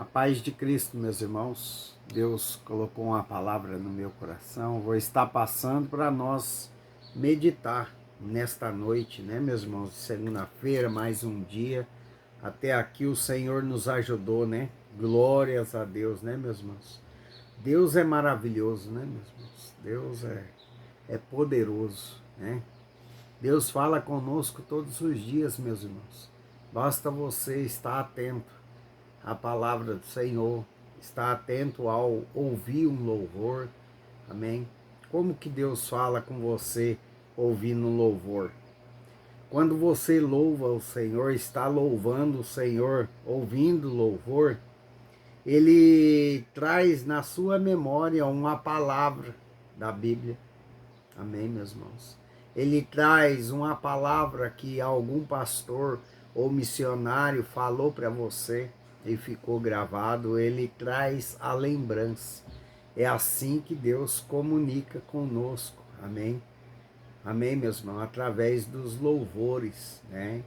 A paz de Cristo, meus irmãos. Deus colocou uma palavra no meu coração. Vou estar passando para nós meditar nesta noite, né, meus irmãos? Segunda-feira, mais um dia. Até aqui o Senhor nos ajudou, né? Glórias a Deus, né, meus irmãos? Deus é maravilhoso, né, meus irmãos? Deus é poderoso, né? Deus fala conosco todos os dias, meus irmãos. Basta você estar atento a palavra do Senhor, está atento ao ouvir um louvor, amém? Como que Deus fala com você ouvindo um louvor? Quando você louva o Senhor, está louvando o Senhor, ouvindo louvor, Ele traz na sua memória uma palavra da Bíblia, amém, meus irmãos? Ele traz uma palavra que algum pastor ou missionário falou para você e ficou gravado, ele traz a lembrança. É assim que Deus comunica conosco, amém? Amém, meus irmãos? Através dos louvores, né?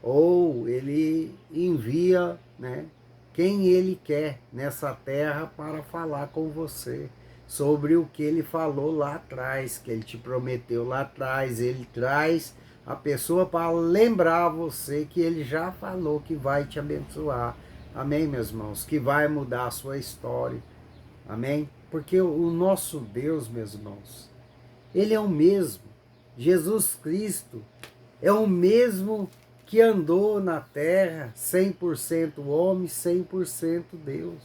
Ou ele envia, né, quem ele quer nessa terra para falar com você sobre o que ele falou lá atrás, que ele te prometeu lá atrás. Ele traz a pessoa para lembrar você que ele já falou que vai te abençoar. Amém, meus irmãos? Que vai mudar a sua história. Amém? Porque o nosso Deus, meus irmãos, ele é o mesmo. Jesus Cristo é o mesmo que andou na terra, 100% homem, 100% Deus.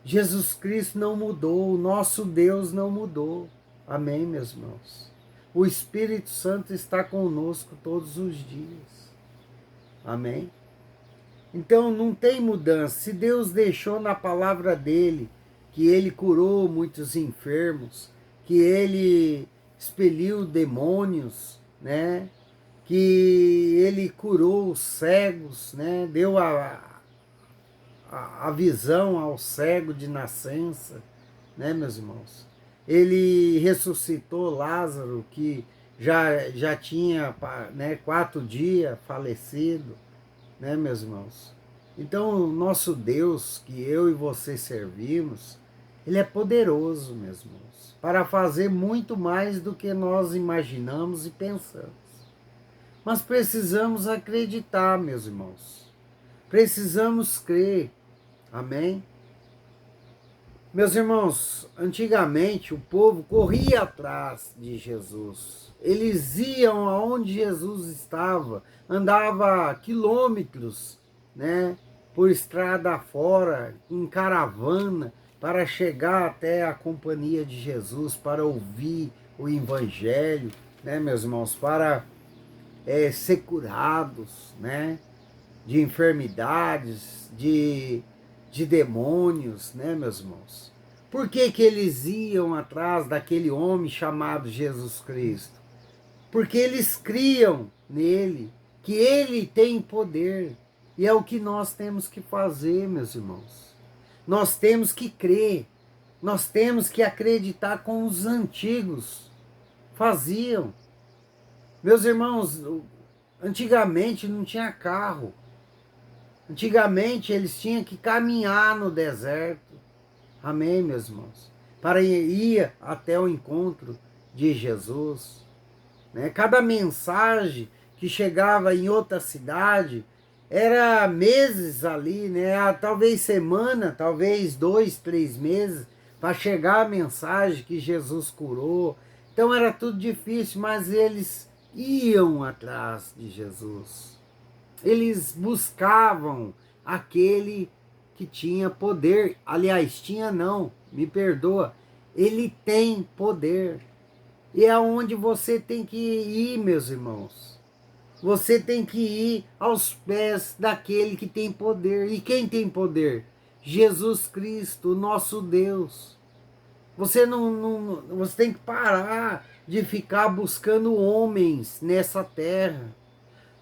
Jesus Cristo não mudou, o nosso Deus não mudou. Amém, meus irmãos? O Espírito Santo está conosco todos os dias. Amém? Então não tem mudança. Se Deus deixou na palavra dele que ele curou muitos enfermos, que ele expeliu demônios, né? Que ele curou os cegos, né? Deu a visão ao cego de nascença, né, meus irmãos? Ele ressuscitou Lázaro, que já tinha, né, 4 dias falecido, né, meus irmãos? Então, o nosso Deus, que eu e você servimos, ele é poderoso, meus irmãos, para fazer muito mais do que nós imaginamos e pensamos. Mas precisamos acreditar, meus irmãos. Precisamos crer. Amém? Meus irmãos, antigamente o povo corria atrás de Jesus. Eles iam aonde Jesus estava, andava quilômetros, né, por estrada fora, em caravana, para chegar até a companhia de Jesus, para ouvir o evangelho, né, meus irmãos, para ser curados, né, de enfermidades, de demônios, né, meus irmãos? Por que que eles iam atrás daquele homem chamado Jesus Cristo? Porque eles criam nele, que ele tem poder. E é o que nós temos que fazer, meus irmãos. Nós temos que crer, nós temos que acreditar como os antigos faziam. Meus irmãos, antigamente não tinha carro. Antigamente eles tinham que caminhar no deserto. Amém, meus irmãos? Para ir até o encontro de Jesus. Né? Cada mensagem que chegava em outra cidade era meses ali, né? Talvez semana, talvez 2, 3 meses para chegar a mensagem que Jesus curou. Então era tudo difícil, mas eles iam atrás de Jesus. Eles buscavam aquele que tinha poder. Aliás, tinha não, me perdoa. Ele tem poder. E é onde você tem que ir, meus irmãos. Você tem que ir aos pés daquele que tem poder. E quem tem poder? Jesus Cristo, nosso Deus. Você você tem que parar de ficar buscando homens nessa terra.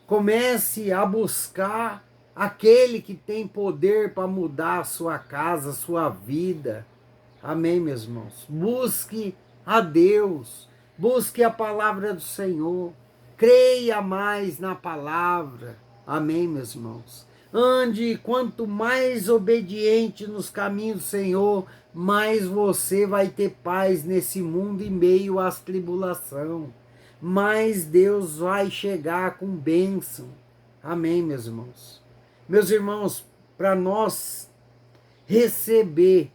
Comece a buscar aquele que tem poder para mudar a sua casa, a sua vida. Amém, meus irmãos? Busque a Deus. Busque a palavra do Senhor. Creia mais na palavra. Amém, meus irmãos? Ande, quanto mais obediente nos caminhos do Senhor, mais você vai ter paz nesse mundo em meio às tribulações. Mais Deus vai chegar com bênção. Amém, meus irmãos. Meus irmãos, para nós receber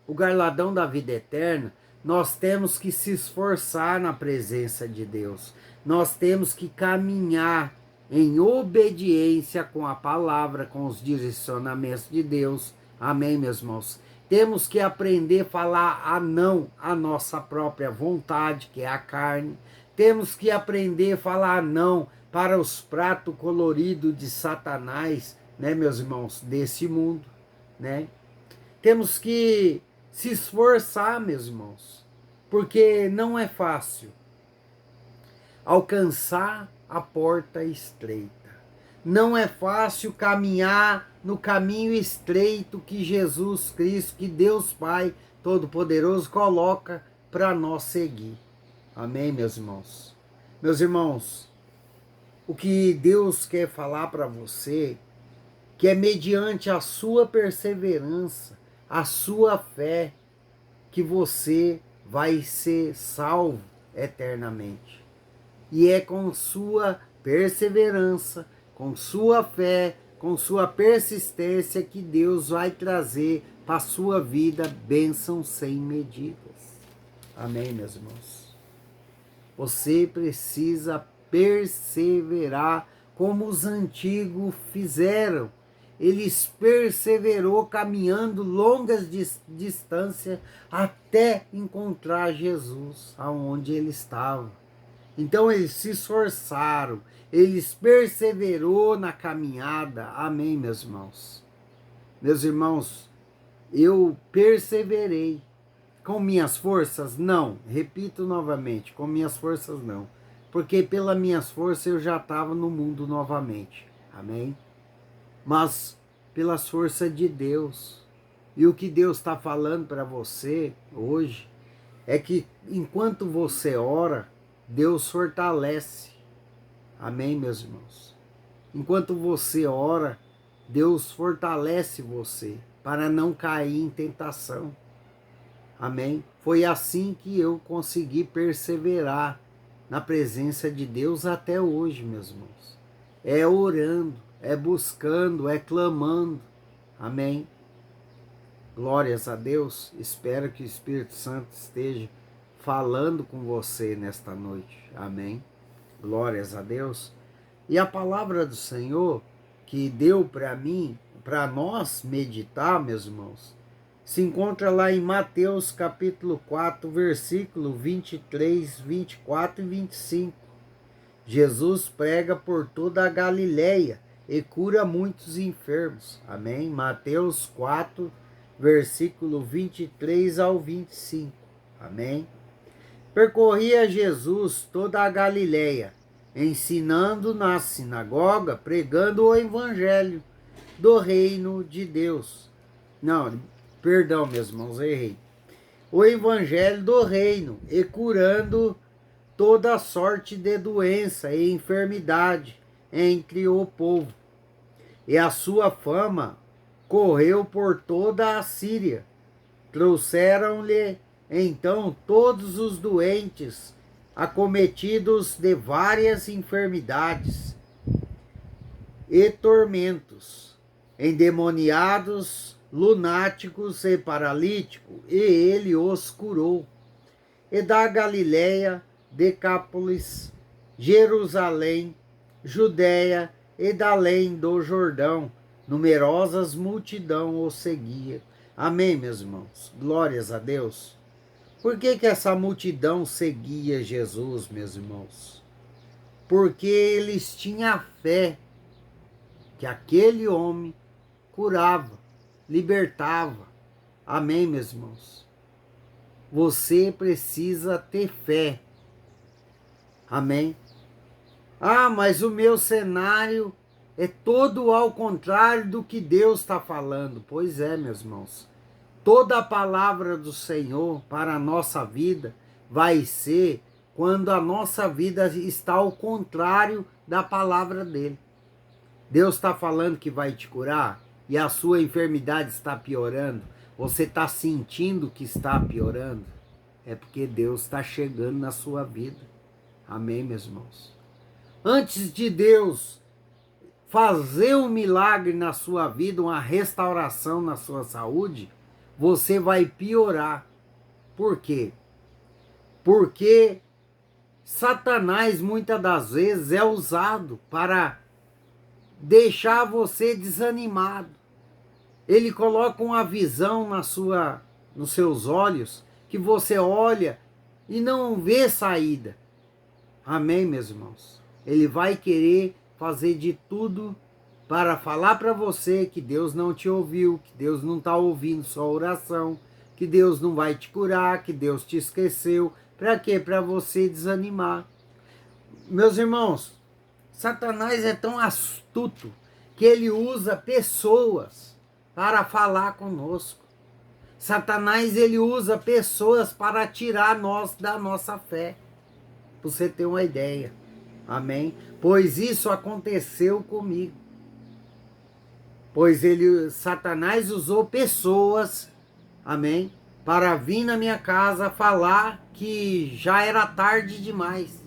o galardão da vida eterna, nós temos que se esforçar na presença de Deus. Nós temos que caminhar em obediência com a palavra, com os direcionamentos de Deus. Amém, meus irmãos? Temos que aprender a falar a não à nossa própria vontade, que é a carne. Temos que aprender a falar não para os pratos coloridos de Satanás, né, meus irmãos, desse mundo, né? Temos que se esforçar, meus irmãos, porque não é fácil alcançar a porta estreita. Não é fácil caminhar no caminho estreito que Jesus Cristo, que Deus Pai Todo-Poderoso coloca para nós seguir. Amém, meus irmãos? Meus irmãos, o que Deus quer falar para você, que é mediante a sua perseverança, a sua fé, que você vai ser salvo eternamente. E é com sua perseverança, com sua fé, com sua persistência que Deus vai trazer para a sua vida bênçãos sem medidas. Amém, meus irmãos? Você precisa perseverar como os antigos fizeram. Eles perseverou caminhando longas distâncias até encontrar Jesus aonde ele estava. Então eles se esforçaram, eles perseverou na caminhada. Amém, meus irmãos? Meus irmãos, eu perseverei. Com minhas forças? Não. Repito novamente, com minhas forças não. Porque pelas minhas forças eu já estava no mundo novamente. Amém? Mas pelas forças de Deus. E o que Deus está falando para você hoje é que enquanto você ora, Deus fortalece. Amém, meus irmãos? Enquanto você ora, Deus fortalece você para não cair em tentação. Amém? Foi assim que eu consegui perseverar na presença de Deus até hoje, meus irmãos. É orando, é buscando, é clamando. Amém? Glórias a Deus. Espero que o Espírito Santo esteja falando com você nesta noite. Amém? Glórias a Deus. E a palavra do Senhor que deu para mim, para nós meditar, meus irmãos, se encontra lá em Mateus capítulo 4, versículo 23, 24 e 25. Jesus prega por toda a Galileia e cura muitos enfermos. Amém? Mateus 4, versículo 23 ao 25. Amém? Percorria Jesus toda a Galileia, ensinando na sinagoga, pregando o evangelho do reino de Deus. Não, perdão, meus irmãos, errei. O evangelho do reino e curando toda sorte de doença e enfermidade entre o povo. E a sua fama correu por toda a Síria. Trouxeram-lhe então todos os doentes, acometidos de várias enfermidades e tormentos, endemoniados, lunáticos e paralíticos, e ele os curou. E da Galileia, Decápolis, Jerusalém, Judéia e da além do Jordão, numerosas multidão o seguia. Amém, meus irmãos? Glórias a Deus. Por que essa multidão seguia Jesus, meus irmãos? Porque eles tinham fé que aquele homem curava, libertava. Amém, meus irmãos? Você precisa ter fé. Amém? Ah, mas o meu cenário é todo ao contrário do que Deus está falando. Pois é, meus irmãos. Toda a palavra do Senhor para a nossa vida vai ser quando a nossa vida está ao contrário da palavra dele. Deus está falando que vai te curar e a sua enfermidade está piorando, você está sentindo que está piorando, é porque Deus está chegando na sua vida. Amém, meus irmãos? Antes de Deus fazer um milagre na sua vida, uma restauração na sua saúde, você vai piorar. Por quê? Porque Satanás muitas das vezes é usado para deixar você desanimado. Ele coloca uma visão nos seus olhos que você olha e não vê saída. Amém, meus irmãos? Ele vai querer fazer de tudo para falar para você que Deus não te ouviu, que Deus não está ouvindo sua oração, que Deus não vai te curar, que Deus te esqueceu. Para quê? Para você desanimar. Meus irmãos, Satanás é tão astuto que ele usa pessoas para falar conosco. Satanás ele usa pessoas para tirar nós da nossa fé. Para você ter uma ideia. Amém? Pois isso aconteceu comigo. Pois Satanás usou pessoas, amém, para vir na minha casa falar que já era tarde demais,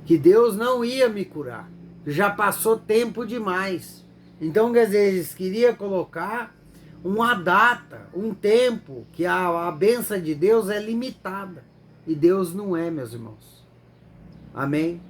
que Deus não ia me curar, que já passou tempo demais. Então, quer dizer, eles queriam colocar uma data, um tempo, que a bênção de Deus é limitada. E Deus não é, meus irmãos. Amém?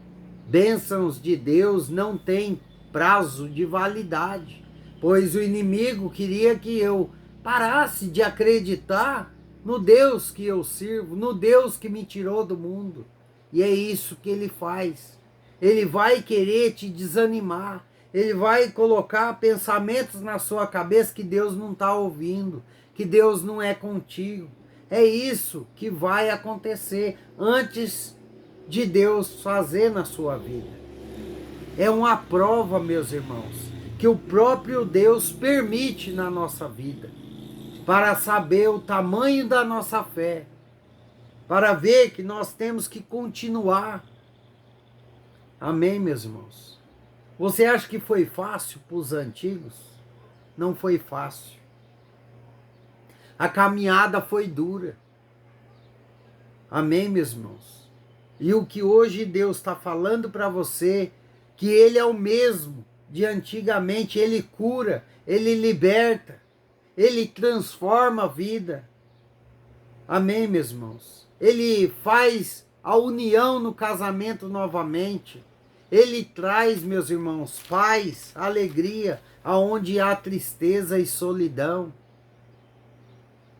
Bênçãos de Deus não têm prazo de validade. Pois o inimigo queria que eu parasse de acreditar no Deus que eu sirvo, no Deus que me tirou do mundo. E é isso que ele faz. Ele vai querer te desanimar. Ele vai colocar pensamentos na sua cabeça que Deus não está ouvindo, que Deus não é contigo. É isso que vai acontecer antes de Deus fazer na sua vida. É uma prova, meus irmãos, que o próprio Deus permite na nossa vida, para saber o tamanho da nossa fé, para ver que nós temos que continuar. Amém, meus irmãos? Você acha que foi fácil para os antigos? Não foi fácil. A caminhada foi dura. Amém, meus irmãos? E o que hoje Deus está falando para você, que Ele é o mesmo de antigamente, Ele cura, Ele liberta, Ele transforma a vida. Amém, meus irmãos? Ele faz a união no casamento novamente. Ele traz, meus irmãos, paz, alegria, aonde há tristeza e solidão.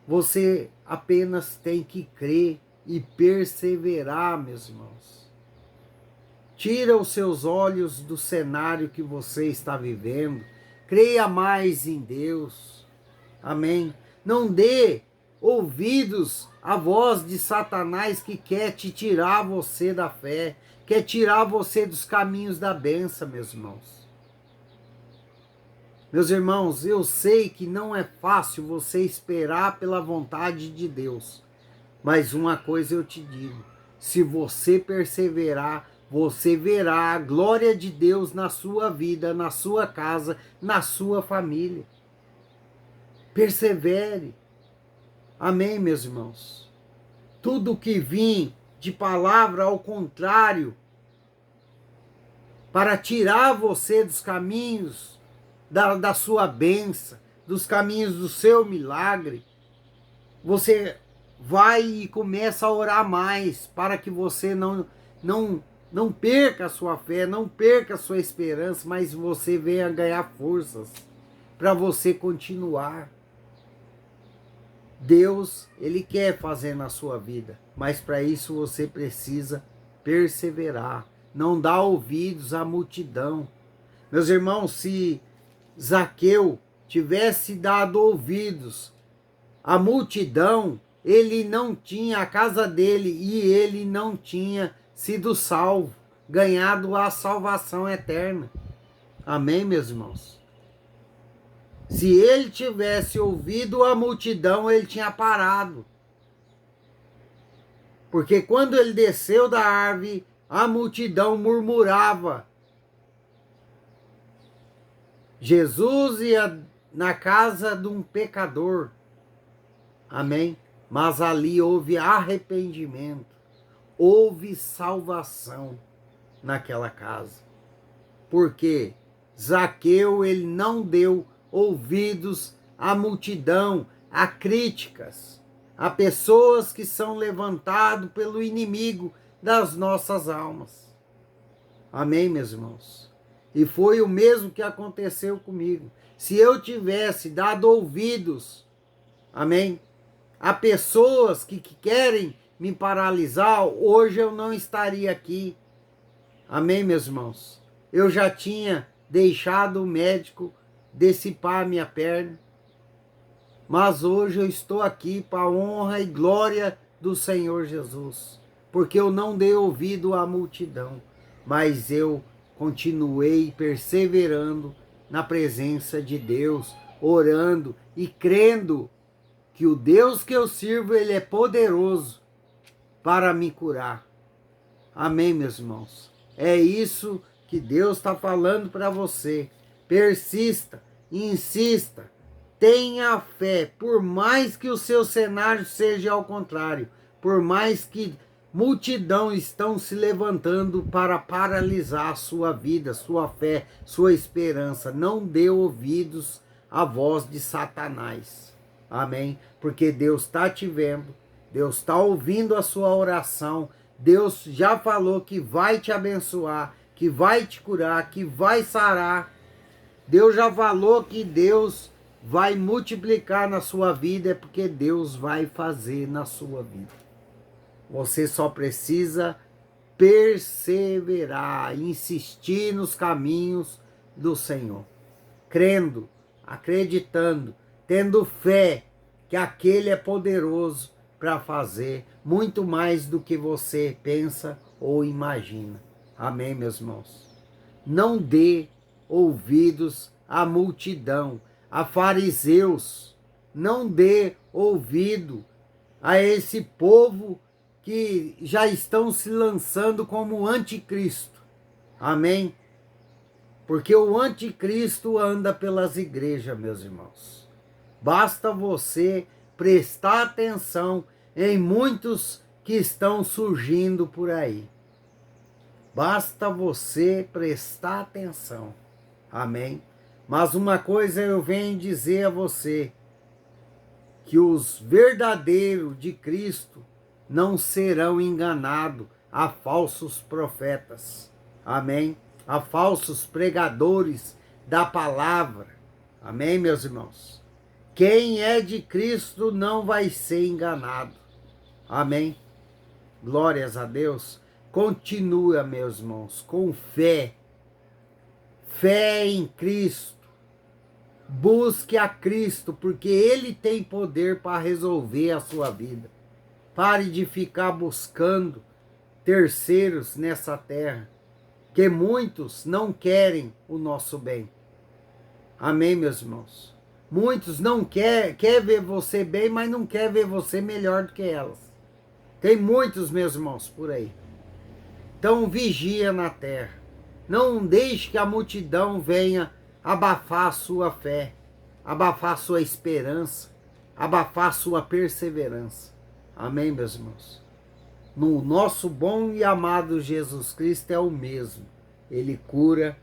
Você apenas tem que crer e perseverar, meus irmãos. Tira os seus olhos do cenário que você está vivendo. Creia mais em Deus. Amém? Não dê ouvidos à voz de Satanás que quer te tirar você da fé, quer tirar você dos caminhos da bênção, meus irmãos. Meus irmãos, eu sei que não é fácil você esperar pela vontade de Deus. Mas uma coisa eu te digo, se você perseverar, você verá a glória de Deus na sua vida, na sua casa, na sua família. Persevere. Amém, meus irmãos? Tudo que vim de palavra ao contrário, para tirar você dos caminhos da sua bênção, dos caminhos do seu milagre, você vai e começa a orar mais, para que você não perca a sua fé, não perca a sua esperança, mas você venha ganhar forças para você continuar. Deus, Ele quer fazer na sua vida, mas para isso você precisa perseverar, não dar ouvidos à multidão. Meus irmãos, se Zaqueu tivesse dado ouvidos à multidão, ele não tinha a casa dele e ele não tinha sido salvo, ganhado a salvação eterna. Amém, meus irmãos? Se ele tivesse ouvido a multidão, ele tinha parado. Porque quando ele desceu da árvore, a multidão murmurava. Jesus ia na casa de um pecador, amém? Mas ali houve arrependimento, houve salvação naquela casa. Porque Zaqueu, ele não deu ouvidos à multidão, a críticas, a pessoas que são levantadas pelo inimigo das nossas almas. Amém, meus irmãos? E foi o mesmo que aconteceu comigo. Se eu tivesse dado ouvidos, amém, a pessoas que querem me paralisar, hoje eu não estaria aqui. Amém, meus irmãos? Eu já tinha deixado o médico decepar a minha perna, mas hoje eu estou aqui para a honra e glória do Senhor Jesus, porque eu não dei ouvido à multidão, mas eu continuei perseverando na presença de Deus, orando e crendo que o Deus que eu sirvo, ele é poderoso para me curar. Amém, meus irmãos? É isso que Deus está falando para você. Persista, insista, tenha fé, por mais que o seu cenário seja ao contrário, por mais que multidão estão se levantando para paralisar a sua vida, sua fé, sua esperança, não dê ouvidos à voz de Satanás. Amém? Porque Deus está te vendo, Deus está ouvindo a sua oração, Deus já falou que vai te abençoar, que vai te curar, que vai sarar. Deus já falou que Deus vai multiplicar na sua vida, é porque Deus vai fazer na sua vida. Você só precisa perseverar, insistir nos caminhos do Senhor, crendo, acreditando, tendo fé que aquele é poderoso para fazer muito mais do que você pensa ou imagina. Amém, meus irmãos? Não dê ouvidos à multidão, a fariseus. Não dê ouvido a esse povo que já estão se lançando como anticristo. Amém? Porque o anticristo anda pelas igrejas, meus irmãos. Basta você prestar atenção em muitos que estão surgindo por aí. Basta você prestar atenção. Amém? Mas uma coisa eu venho dizer a você, que os verdadeiros de Cristo não serão enganados a falsos profetas. Amém? A falsos pregadores da palavra. Amém, meus irmãos? Quem é de Cristo não vai ser enganado. Amém? Glórias a Deus. Continua, meus irmãos, com fé. Fé em Cristo. Busque a Cristo, porque Ele tem poder para resolver a sua vida. Pare de ficar buscando terceiros nessa terra, que muitos não querem o nosso bem. Amém, meus irmãos? Muitos não quer ver você bem, mas não quer ver você melhor do que elas. Tem muitos, meus irmãos, por aí. Então vigia na terra. Não deixe que a multidão venha abafar a sua fé, abafar a sua esperança, abafar a sua perseverança. Amém, meus irmãos? No nosso bom e amado Jesus Cristo é o mesmo. Ele cura,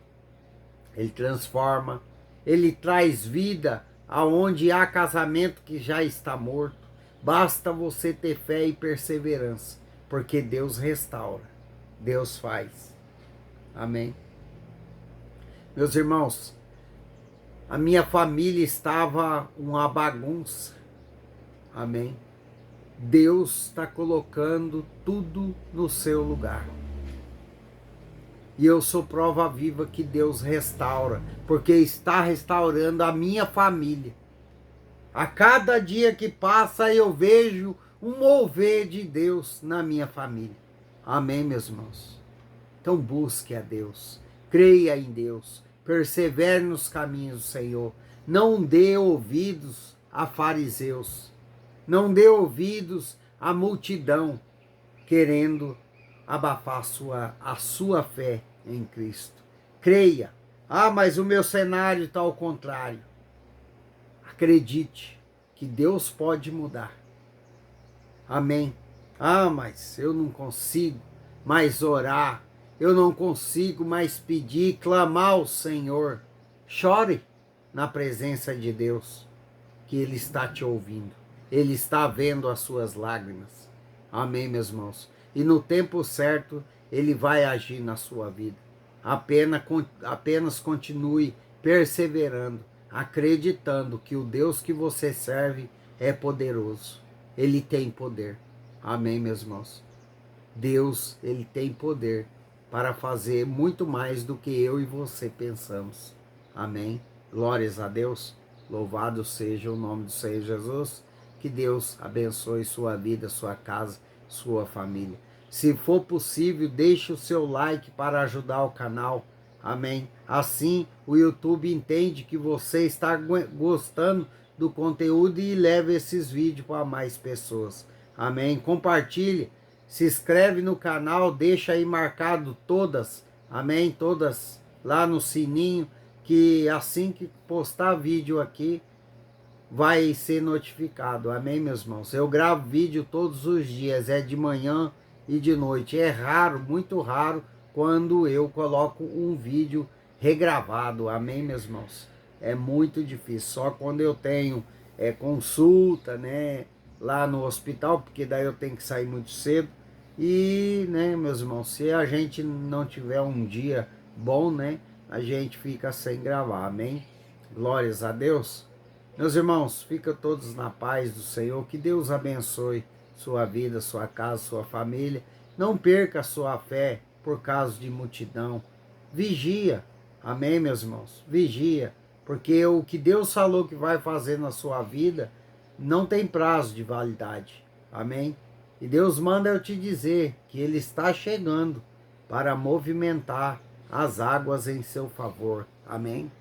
Ele transforma, Ele traz vida aonde há casamento que já está morto. Basta você ter fé e perseverança, porque Deus restaura, Deus faz. Amém? Meus irmãos, a minha família estava uma bagunça. Amém? Deus está colocando tudo no seu lugar. E eu sou prova viva que Deus restaura, porque está restaurando a minha família. A cada dia que passa eu vejo um mover de Deus na minha família. Amém, meus irmãos? Então busque a Deus, creia em Deus, persevere nos caminhos do Senhor. Não dê ouvidos a fariseus, não dê ouvidos à multidão querendo abafar a sua fé em Cristo. Creia, Ah, mas o meu cenário está ao contrário. Acredite que Deus pode mudar. Amém. Ah, mas eu não consigo mais orar. Eu não consigo mais pedir, clamar ao Senhor. Chore na presença de Deus, que Ele está te ouvindo. Ele está vendo as suas lágrimas. Amém, meus irmãos? E no tempo certo, Ele vai agir na sua vida. Apenas continue perseverando, acreditando que o Deus que você serve é poderoso. Ele tem poder. Amém, meus irmãos? Deus, Ele tem poder para fazer muito mais do que eu e você pensamos. Amém? Glórias a Deus. Louvado seja o nome do Senhor Jesus. Que Deus abençoe sua vida, sua casa, sua família. Se for possível, deixe o seu like para ajudar o canal. Amém? Assim o YouTube entende que você está gostando do conteúdo e leva esses vídeos para mais pessoas. Amém? Compartilhe, se inscreve no canal, deixa aí marcado todas, amém? Todas lá no sininho, que assim que postar vídeo aqui, vai ser notificado, amém, meus irmãos? Eu gravo vídeo todos os dias, é de manhã e de noite. É raro, muito raro, quando eu coloco um vídeo regravado, amém, meus irmãos? É muito difícil, só quando eu tenho consulta, né, lá no hospital, porque daí eu tenho que sair muito cedo. E, né, meus irmãos, se a gente não tiver um dia bom, né, a gente fica sem gravar, amém? Glórias a Deus. Meus irmãos, fica todos na paz do Senhor, que Deus abençoe sua vida, sua casa, sua família. Não perca a sua fé por causa de multidão. Vigia, amém, meus irmãos? Vigia, porque o que Deus falou que vai fazer na sua vida não tem prazo de validade, amém? E Deus manda eu te dizer que Ele está chegando para movimentar as águas em seu favor, amém?